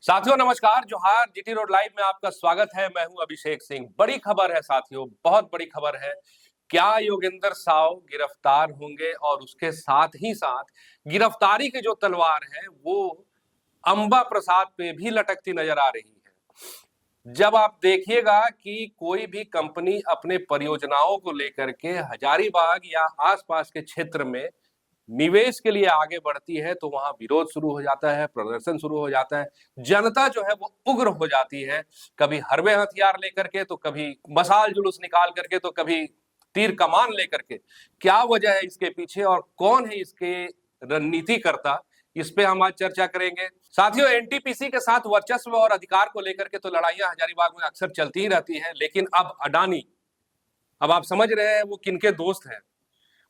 साथियों नमस्कार, जोहार। जीटी रोड लाइव में आपका स्वागत है। मैं हूं अभिषेक सिंह। बड़ी खबर है साथियों, बहुत बड़ी खबर है। क्या योगेंद्र साव गिरफ्तार होंगे? और उसके साथ ही साथ गिरफ्तारी की जो तलवार है वो अंबा प्रसाद पे भी लटकती नजर आ रही है। जब आप देखिएगा कि कोई भी कंपनी अपने परियोजनाओं को लेकर के हजारीबाग या आसपास के क्षेत्र में निवेश के लिए आगे बढ़ती है तो वहां विरोध शुरू हो जाता है, प्रदर्शन शुरू हो जाता है। जनता जो है वो उग्र हो जाती है, कभी हरबे हथियार लेकर के, तो कभी मशाल जुलूस निकाल करके, तो कभी तीर कमान लेकर के। क्या वजह है इसके पीछे और कौन है इसके रणनीतिकर्ता, इस पे हम आज चर्चा करेंगे। साथियों, एनटीपीसी के साथ वर्चस्व और अधिकार को लेकर के तो लड़ाइयां हजारीबाग में अक्सर चलती ही रहती है, लेकिन अब अडानी, अब आप समझ रहे हैं वो किनके दोस्त हैं।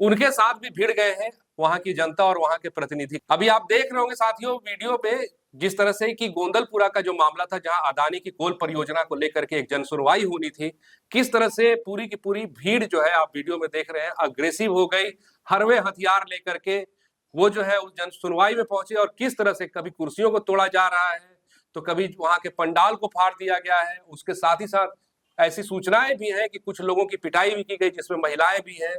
उनके साथ भी भिड़ गए हैं वहां की जनता और वहां के प्रतिनिधि। अभी आप देख रहे होंगे साथियों वीडियो पे, जिस तरह से कि गोंदलपुरा का जो मामला था, जहां अदानी की कोल परियोजना को लेकर के एक जन सुनवाई होनी थी, किस तरह से पूरी की पूरी भीड़ जो है, आप वीडियो में देख रहे हैं, अग्रेसिव हो गई, हरवे हथियार लेकर के वो जो है उस जन सुनवाई में पहुंचे। और किस तरह से कभी कुर्सियों को तोड़ा जा रहा है, तो कभी वहां के पंडाल को फाड़ दिया गया है। उसके साथ ही साथ ऐसी सूचनाएं भी हैं कि कुछ लोगों की पिटाई भी की गई, जिसमें महिलाएं भी हैं।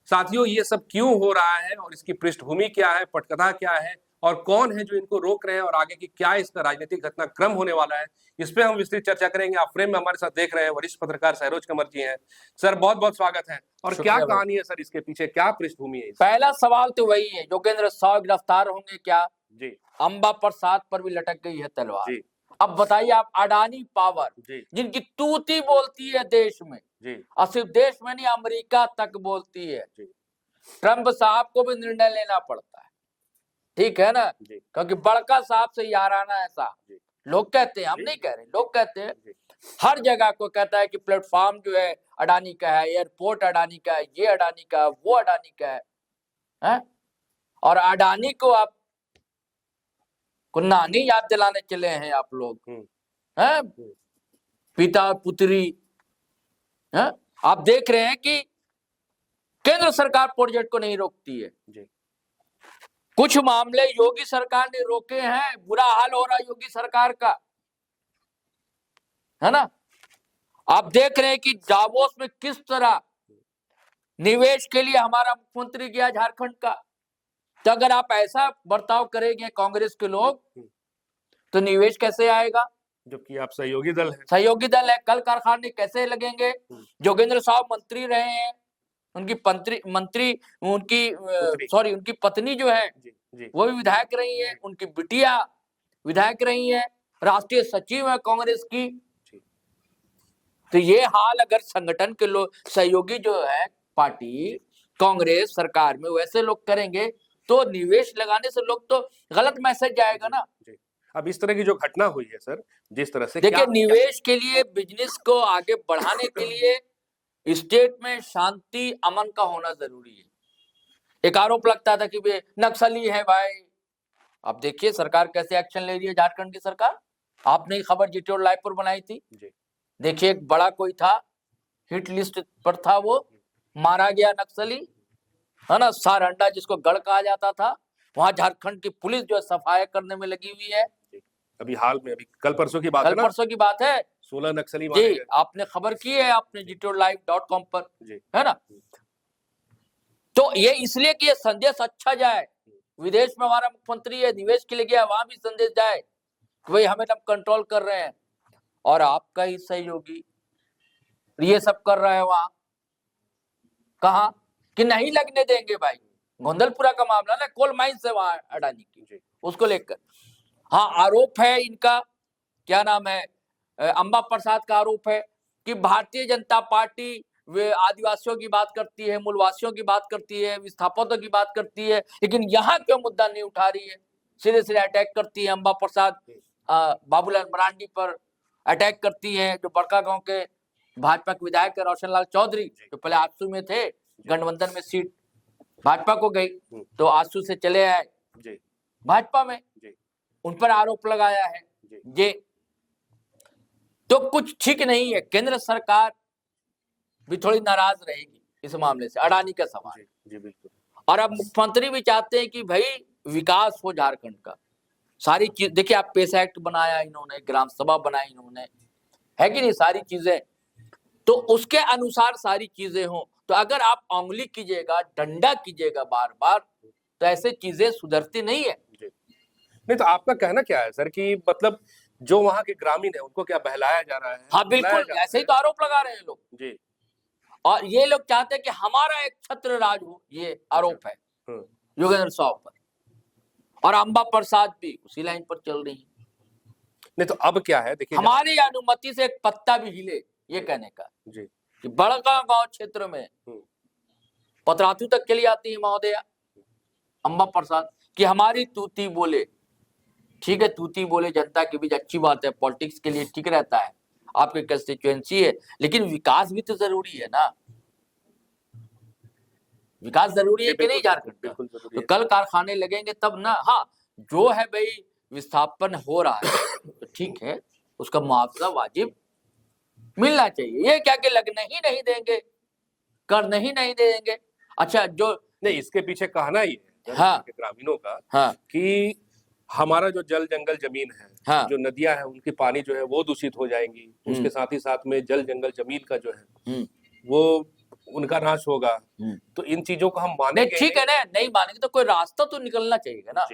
साथियों, ये सब क्यों हो रहा है और इसकी पृष्ठभूमि क्या है, पटकथा क्या है, और कौन है जो इनको रोक रहे हैं, और आगे की क्या इसका राजनीतिक घटनाक्रम होने वाला है, इस पे हम विस्तृत चर्चा करेंगे। आप फ्रेम में हमारे साथ देख रहे हैं वरिष्ठ पत्रकार सरोज कमर जी हैं। सर, बहुत बहुत स्वागत है। और क्या कहानी है सर इसके पीछे, क्या पृष्ठभूमि है? पहला सवाल तो वही है, योगेंद्र साव गिरफ्तार होंगे क्या? जी। अंबा प्रसाद पर भी लटक गई है तलवार। जी। अब बताइए आप, अडानी पावर जिनकी तूती बोलती है देश में, और सिर्फ देश में नहीं, अमेरिका तक बोलती है। ट्रंप साहब को भी निर्णय लेना पड़ता है, ठीक है ना, क्योंकि बड़का साहब से याराना है साहब। लोग कहते हैं, हम नहीं कह रहे, लोग कहते हैं। हर जगह को कहता है कि प्लेटफॉर्म जो है अडानी का है, एयरपोर्ट अडानी का है, ये अडानी का है, वो अडानी का है? और अडानी को आप नानी याद दिलाने चले हैं आप लोग, हैं? पिता पुत्री, हैं? आप देख रहे हैं कि केंद्र सरकार प्रोजेक्ट को नहीं रोकती है। कुछ मामले योगी सरकार ने रोके हैं, बुरा हाल हो रहा है योगी सरकार का, है ना। आप देख रहे हैं कि दावोस में किस तरह निवेश के लिए हमारा मुख्यमंत्री गया झारखंड का। तो अगर आप ऐसा बर्ताव करेंगे कांग्रेस के लोग, तो निवेश कैसे आएगा? जबकि आप सहयोगी दल है। सहयोगी दल है, कल कारखाने कैसे लगेंगे? योगेंद्र साहब मंत्री रहे हैं, उनकी उनकी पत्नी जो है वो भी विधायक रही है, उनकी बिटिया विधायक रही है, राष्ट्रीय सचिव है कांग्रेस की। तो ये हाल अगर संगठन के लोग, सहयोगी जो है पार्टी कांग्रेस सरकार में, वैसे लोग करेंगे तो निवेश लगाने से लोग तो गलत मैसेज जाएगा ना। अब इस तरह की जो घटना हुई है सर, जिस तरह से देखिए, निवेश के लिए, बिजनेस को आगे बढ़ाने के लिए स्टेट में शांति अमन का होना जरूरी है। एक आरोप लगता था कि वे नक्सली है भाई। अब देखिए सरकार कैसे एक्शन ले रही है, झारखंड की सरकार। आपने खबर जीटी लाइव पर बनाई थी। देखिए, एक बड़ा कोई था, हिट लिस्ट पर था, वो मारा गया नक्सली, है ना, सारंडा जिसको गढ़ कहा जाता था। वहां झारखंड की पुलिस जो है सफाई करने में लगी हुई है। अभी हाल में, अभी कल परसों की बात है, 16 नक्सली मारे गए। आपने खबर की है, आपने GTOlive.com पर, है ना। तो ये इसलिए कि ये संदेश अच्छा जाए, विदेश में हमारा मुख्यमंत्री है, निवेश के लिए गया, वहां भी संदेश जाए कि भाई हमें हम कंट्रोल कर रहे हैं। और आपका ही सहयोगी ये सब कर रहा है वहां, कहा कि नहीं लगने देंगे भाई। गोंदलपुरा का मामला ना, कोल माइन से वहां अडानी की, उसको लेकर हाँ आरोप है इनका। क्या नाम है, अंबा प्रसाद का आरोप है कि भारतीय जनता पार्टी वे आदिवासियों की बात करती है, मूलवासियों की बात करती है, विस्थापितों की बात करती है, लेकिन यहाँ क्यों मुद्दा नहीं उठा रही है। सीधे सीधे अटैक करती है अंबा प्रसाद, बाबूलाल मरांडी पर अटैक करती है, जो बड़का गांव के भाजपा के विधायक रोशन लाल चौधरी, जो पहले आजसू में थे, गठबंधन में सीट भाजपा को गई, तो आजसू से चले आए भाजपा में, उन पर आरोप लगाया है। ये तो कुछ ठीक नहीं है। केंद्र सरकार भी थोड़ी नाराज रहेगी इस मामले से, अडानी का सवाल। जी बिल्कुल। और अब मुख्यमंत्री भी चाहते हैं कि भाई विकास हो झारखंड का, सारी चीज देखिए, आप पेश एक्ट बनाया इन्होंने, ग्राम सभा बनाई इन्होंने, है कि नहीं, सारी चीजें, तो उसके अनुसार सारी चीजें हो। तो अगर आप उंगली कीजिएगा, डंडा कीजिएगा बार बार, तो ऐसे चीजें सुधरती नहीं है। नहीं तो आपका कहना क्या है सर कि मतलब जो वहां के ग्रामीण है उनको क्या बहलाया जा रहा है? हाँ बुलाया बिल्कुल, जा रहा ऐसे ही है? तो आरोप लगा रहे हैं लोग। जी। और ये लोग चाहते हैं कि हमारा एक छत्र राज हो, ये आरोप है योगेंद्र साहब पर। और अंबा प्रसाद भी उसी लाइन पर चल रही है। नहीं तो अब क्या है, देखिए हमारी अनुमति से एक पत्ता भी हिले, ये कहने का जी। कि बड़गांव गांव क्षेत्र में पतरातू तक चली आती है महोदया अंबा प्रसाद, कि हमारी तूती बोले। ठीक है, तूती बोले जनता के बीच अच्छी बात है, पॉलिटिक्स के लिए ठीक रहता है, आपकी कंस्टिट्यूएंसी है, लेकिन विकास भी तो जरूरी है ना। विकास जरूरी है कि नहीं झारखंड का? तो कल कारखाने लगेंगे तब ना। हाँ, जो है भाई विस्थापन हो रहा है तो ठीक है, उसका मुआवजा वाजिब मिलना चाहिए। ये क्या कि लगने ही नहीं देंगे, करने ही नहीं देंगे। अच्छा, जो नहीं, इसके पीछे कहना ही है हाँ, के ग्रामीणों का हाँ, कि हमारा जो जल जंगल जमीन है, हाँ, जो नदियां हैं, उनकी पानी जो है वो दूषित हो जाएंगी। उसके साथ ही साथ में जल जंगल जमीन का जो है वो उनका नाश होगा। तो इन चीजों को हम मानेंगे? ठीक है ना, नहीं मानेंगे तो कोई रास्ता तो निकलना चाहिए ना।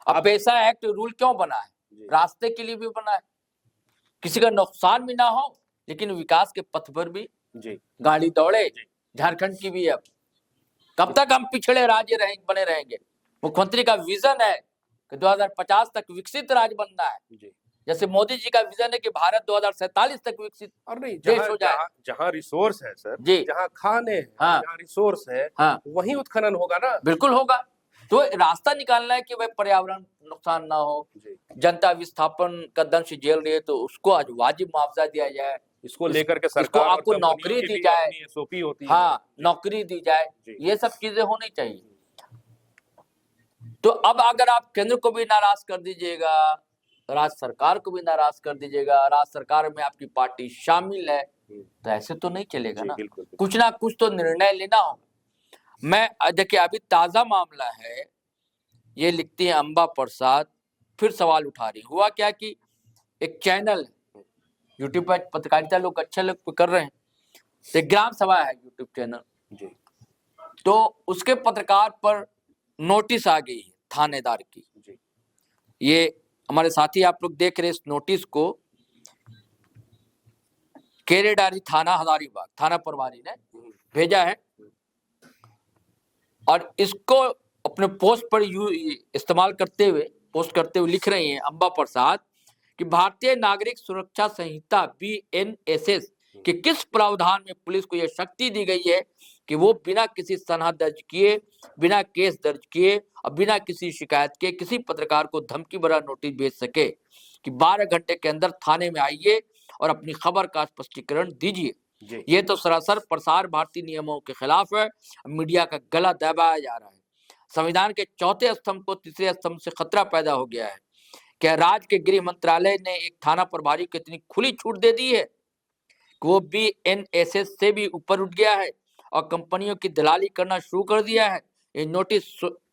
अब ऐसा एक्ट रूल क्यों बना है? रास्ते के लिए भी बना है, किसी का नुकसान भी ना हो, लेकिन विकास के पथ पर भी गाड़ी दौड़े। झारखंड की भी अब कब तक हम पिछड़े राज्य बने रहेंगे? मुख्यमंत्री का विजन है कि 2050 तक विकसित राज्य बनना है। जैसे मोदी जी का विजन है कि भारत 2047 तक विकसित और नहीं, देश हो जाए। जहाँ रिसोर्स है सर, जी, जहाँ खाने हैं, हाँ, जहाँ रिसोर्स है, हाँ, वहीं उत्खनन होगा ना। बिल्कुल होगा। तो रास्ता निकालना है कि भाई पर्यावरण नुकसान ना हो, जनता विस्थापन का दंश झेल रही है तो उसको आज वाजिब मुआवजा दिया जाए, इसको लेकर के इसको सरकार आपको और नौकरी दी जाए, एसओपी होती है। हाँ, नौकरी दी जाए, ये सब चीजें होनी चाहिए। तो अब अगर आप केंद्र को भी नाराज कर दीजिएगा, राज्य सरकार को भी नाराज कर दीजिएगा, राज्य सरकार में आपकी पार्टी शामिल है, तो ऐसे तो नहीं चलेगा ना। कुछ ना कुछ तो निर्णय लेना होगा। मैं देखिए, अभी ताजा मामला है, ये लिखती है अंबा प्रसाद, फिर सवाल उठा रही। हुआ क्या कि एक चैनल यूट्यूब पर पत्रकारिता लोग अच्छे लोग कर रहे हैं, तो ग्राम सभा है यूट्यूब चैनल, तो उसके पत्रकार पर नोटिस आ गई है थानेदार की। ये हमारे साथी आप लोग देख रहे इस नोटिस को, केरेडारी थाना हजारीबाग थाना प्रभारी ने भेजा है, और इसको अपने पोस्ट पर इस्तेमाल करते हुए, पोस्ट करते हुए लिख रही हैं अंबा प्रसाद कि भारतीय नागरिक सुरक्षा संहिता BNSS के किस प्रावधान में पुलिस को यह शक्ति दी गई है कि वो बिना किसी सनहा दर्ज किए, बिना केस दर्ज किए और बिना किसी शिकायत के किसी पत्रकार को धमकी भरा नोटिस भेज सके कि 12 घंटे के अंदर थाने में आइए और अपनी खबर का स्पष्टीकरण दीजिए। ये तो सरासर प्रसार भारती नियमों के खिलाफ है, मीडिया का गला दबाया जा रहा है। संविधान के चौथे स्तंभ को तीसरे स्तंभ से खतरा पैदा हो गया है। क्या राज्य के गृह मंत्रालय ने एक थाना प्रभारी को इतनी खुली छूट दे दी है कि वो BNSS से भी ऊपर उठ गया है और कंपनियों की दलाली करना शुरू कर दिया है? ये नोटिस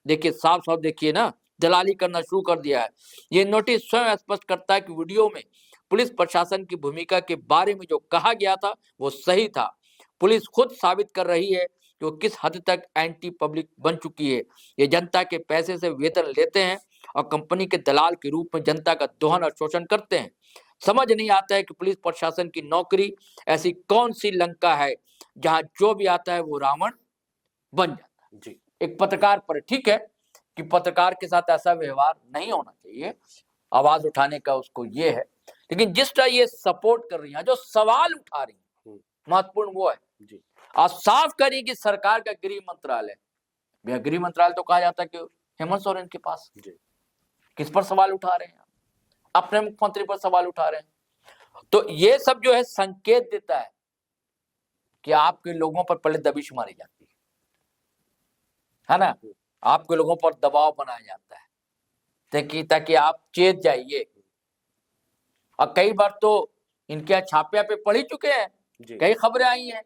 देखिए, साफ साफ देखिए ना, दलाली करना शुरू कर दिया है। ये नोटिस स्वयं स्पष्ट करता है कि वीडियो में पुलिस प्रशासन की भूमिका के बारे में जो कहा गया था वो सही था। पुलिस खुद साबित कर रही है कि वो किस हद तक एंटी पब्लिक बन चुकी है। ये जनता के पैसे से वेतन लेते हैं और कंपनी के दलाल के रूप में जनता का दोहन और शोषण करते हैं। समझ नहीं आता है कि पुलिस प्रशासन की नौकरी ऐसी कौन सी लंका है जहां जो भी आता है वो रावण बन जाता है। जी, एक पत्रकार पर ठीक है कि पत्रकार के साथ ऐसा व्यवहार नहीं होना चाहिए, आवाज उठाने का उसको ये है, लेकिन जिस तरह ये सपोर्ट कर रही है, जो सवाल उठा रही है, महत्वपूर्ण वो है। जी, आप साफ करिए कि सरकार का गृह मंत्रालय, गृह मंत्रालय तो कहा जाता है कि हेमंत सोरेन के पास, किस पर सवाल उठा रहे हैं? अपने मुख्यमंत्री पर सवाल उठा रहे हैं। तो ये सब जो है संकेत देता है कि आपके लोगों पर पहले दबिश मारी जाती है ना, आपके लोगों पर दबाव बनाया जाता है ताकि आप चेत जाइए। और कई बार तो इनके यहाँ छापे पे पढ़ ही चुके हैं, कई खबरें आई हैं,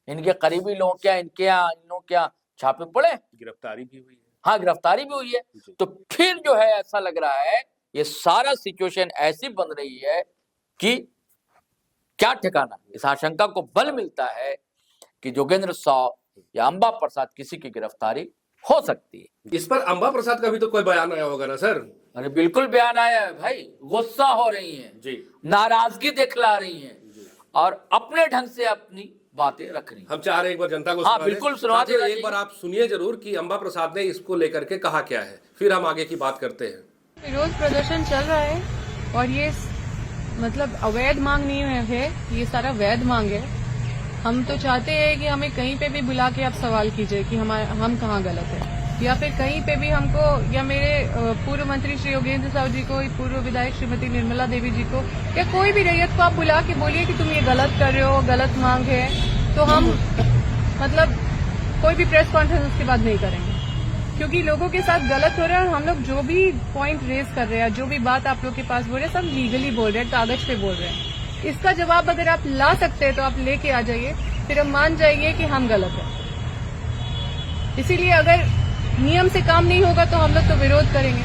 इनके करीबी लोग क्या इनके यहाँ, इन लोग क्या छापे पड़े, गिरफ्तारी भी हुई है। हाँ गिरफ्तारी भी हुई है। तो फिर जो है ऐसा लग रहा है ये सारा सिचुएशन ऐसी बन रही है कि क्या ठिकाना। इस आशंका को बल मिलता है कि योगेंद्र साव या अंबा प्रसाद किसी की गिरफ्तारी हो सकती है। इस पर अंबा प्रसाद का भी तो कोई बयान आया होगा ना सर? अरे बिल्कुल बयान आया है भाई, गुस्सा हो रही हैं जी, नाराजगी दिखला रही हैं और अपने ढंग से अपनी बातें रख रही हैं। हम चाह रहे हैं एक बार जनता को हाँ, सुना दें। बिल्कुल सुनवा साथियों, देना एक बार आप सुनिए जरूर कि अंबा प्रसाद ने इसको लेकर के कहा क्या है, फिर हम आगे की बात करते हैं। विरोध प्रदर्शन चल रहा है और ये मतलब अवैध मांग नहीं है, ये सारा वैध मांग है। हम तो चाहते हैं कि हमें कहीं पे भी बुला के आप सवाल कीजिए कि हम कहाँ गलत है, या फिर कहीं पे भी हमको या मेरे पूर्व मंत्री श्री योगेंद्र साव जी को, पूर्व विधायक श्रीमती निर्मला देवी जी को, या कोई भी रैयत को आप बुला के बोलिए कि तुम ये गलत कर रहे हो, गलत मांग है, तो हम मतलब कोई भी प्रेस कॉन्फ्रेंस उसके बाद नहीं करेंगे, क्योंकि लोगों के साथ गलत हो रहा है। और हम लोग जो भी पॉइंट रेज कर रहे हैं, जो भी बात आप लोग के पास बोल रहे हैं, सब लीगली बोल रहे हैं, कागज पे बोल रहे हैं। इसका जवाब अगर आप ला सकते हैं तो आप लेके आ जाइए, फिर हम मान जाइए कि हम गलत है। इसीलिए अगर नियम से काम नहीं होगा तो हम लोग तो विरोध करेंगे।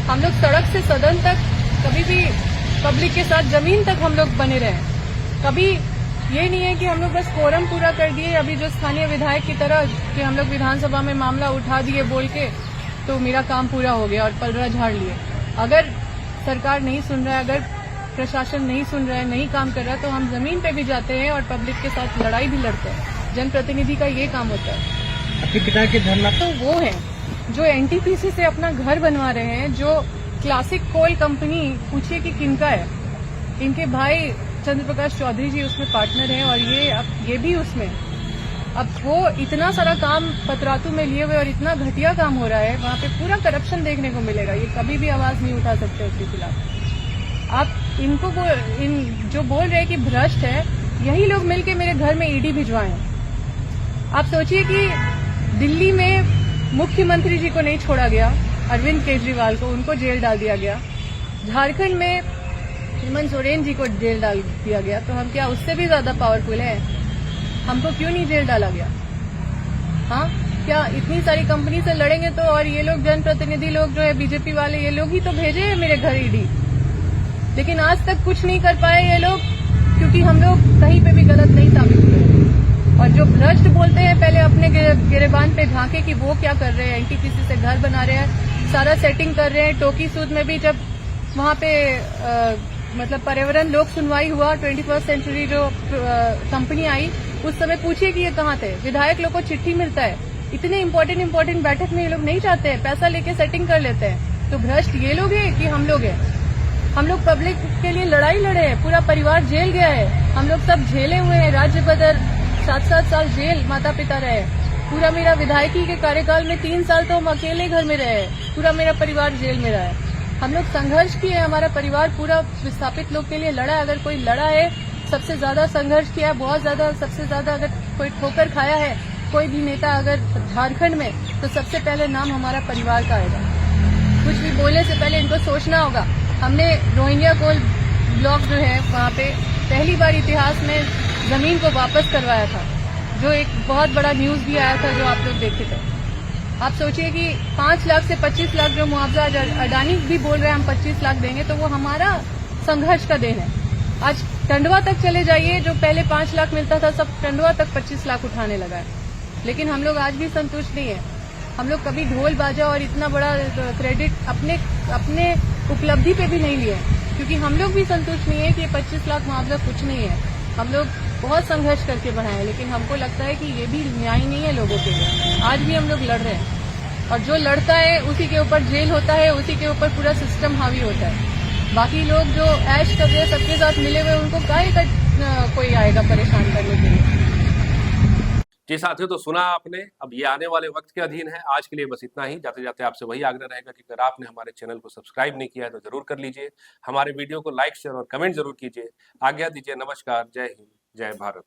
हम लोग सड़क से सदन तक, कभी भी पब्लिक के साथ जमीन तक हम लोग बने रहे। कभी ये नहीं है कि हम लोग बस कोरम पूरा कर दिए अभी जो स्थानीय विधायक की तरह कि हम लोग विधानसभा में मामला उठा दिए बोल के तो मेरा काम पूरा हो गया और पलड़ा झाड़ लिए। अगर सरकार नहीं सुन रहा है, अगर प्रशासन नहीं सुन रहा है, नहीं काम कर रहा है, तो हम जमीन पे भी जाते हैं और पब्लिक के साथ लड़ाई भी लड़ते हैं। जनप्रतिनिधि का ये काम होता है। आपके पिता के धरना तो वो है जो एनटीपीसी से अपना घर बनवा रहे हैं, जो क्लासिक कोल कंपनी, पूछिए कि किनका है। इनके भाई चंद्र प्रकाश चौधरी जी उसमें पार्टनर हैं और ये भी उसमें। अब वो इतना सारा काम पतरातू में लिए हुए और इतना घटिया काम हो रहा है, वहाँ पे पूरा करप्शन देखने को मिलेगा। ये कभी भी आवाज नहीं उठा सकते उसके खिलाफ। आप इनको जो बोल रहे हैं कि भ्रष्ट है, यही लोग मिलके मेरे घर में ईडी भिजवाएं। आप सोचिए कि दिल्ली में मुख्यमंत्री जी को नहीं छोड़ा गया, अरविंद केजरीवाल को, उनको जेल डाल दिया गया। झारखंड में हेमंत सोरेन जी को जेल डाल दिया गया। तो हम क्या उससे भी ज्यादा पावरफुल है? हमको क्यों नहीं जेल डाला गया? हाँ, क्या इतनी सारी कंपनी से लड़ेंगे तो? और ये लोग जनप्रतिनिधि लोग जो है बीजेपी वाले, ये लोग ही तो भेजे हैं मेरे घर ईडी, लेकिन आज तक कुछ नहीं कर पाए ये लोग, क्योंकि हम लोग कहीं पे भी गलत नहीं साबित हुए। और जो भ्रष्ट बोलते हैं पहले अपने गिरेबान पे झांके कि वो क्या कर रहे हैं, एनटीपीसी से घर बना रहे हैं, सारा सेटिंग कर रहे हैं। टोकी सूद में भी जब वहाँ पे मतलब पर्यावरण लोक सुनवाई हुआ, 21st सेंचुरी जो कंपनी आई, उस समय पूछिए कि ये कहाँ थे। विधायक लोग को चिट्ठी मिलता है, इतने इम्पोर्टेंट बैठक में ये लोग नहीं जाते हैं, पैसा लेके सेटिंग कर लेते हैं। तो भ्रष्ट ये लोग हैं कि हम लोग हैं? हम लोग पब्लिक के लिए लड़ाई लड़े हैं, पूरा परिवार जेल गया है, हम लोग सब झेले हुए हैं। राज्य बदल 7-7 साल जेल माता पिता रहे। पूरा मेरा विधायकी के कार्यकाल में 3 साल तो हम अकेले घर में रहे, पूरा मेरा परिवार जेल में रहा है। हम लोग संघर्ष किए, हमारा परिवार पूरा विस्थापित लोग के लिए लड़ा है। अगर कोई लड़ा है, सबसे ज्यादा संघर्ष किया है, बहुत ज्यादा, सबसे ज्यादा अगर कोई ठोकर खाया है कोई भी नेता अगर झारखंड में, तो सबसे पहले नाम हमारा परिवार का आएगा। कुछ भी बोलने से पहले इनको सोचना होगा। हमने रोहिंग्या कोल ब्लॉक जो है वहाँ पे पहली बार इतिहास में जमीन को वापस करवाया था, जो एक बहुत बड़ा न्यूज भी आया था जो आप लोग देखे थे। आप सोचिए कि 5 लाख से 25 लाख जो मुआवजा अडानी भी बोल रहे हैं हम 25 लाख देंगे, तो वो हमारा संघर्ष का देन है। आज टंडवा तक चले जाइए, जो पहले 5 लाख मिलता था सब टंडवा तक 25 लाख उठाने लगा है। लेकिन हम लोग आज भी संतुष्ट नहीं है। हम लोग कभी ढोल बाजा और इतना बड़ा क्रेडिट अपने उपलब्धि पे भी नहीं लिए, क्योंकि हम लोग भी संतुष्ट नहीं है कि ये 25 लाख मुआवजा कुछ नहीं है। हम लोग बहुत संघर्ष करके बढ़ाए, लेकिन हमको लगता है कि ये भी न्याय नहीं है लोगों के लिए। आज भी हम लोग लड़ रहे हैं, और जो लड़ता है उसी के ऊपर जेल होता है, उसी के ऊपर पूरा सिस्टम हावी होता है। बाकी लोग जो ऐश कर रहे हैं सबके साथ मिले हुए, उनको काहे का कोई आएगा परेशान करने के लिए। जी साथियों, तो सुना आपने। अब ये आने वाले वक्त के अधीन है। आज के लिए बस इतना ही। जाते जाते आपसे वही आग्रह रहेगा कि अगर आपने हमारे चैनल को सब्सक्राइब नहीं किया है तो जरूर कर लीजिए। हमारे वीडियो को लाइक, शेयर और कमेंट जरूर कीजिए। आज्ञा दीजिए। नमस्कार। जय हिंद, जय भारत।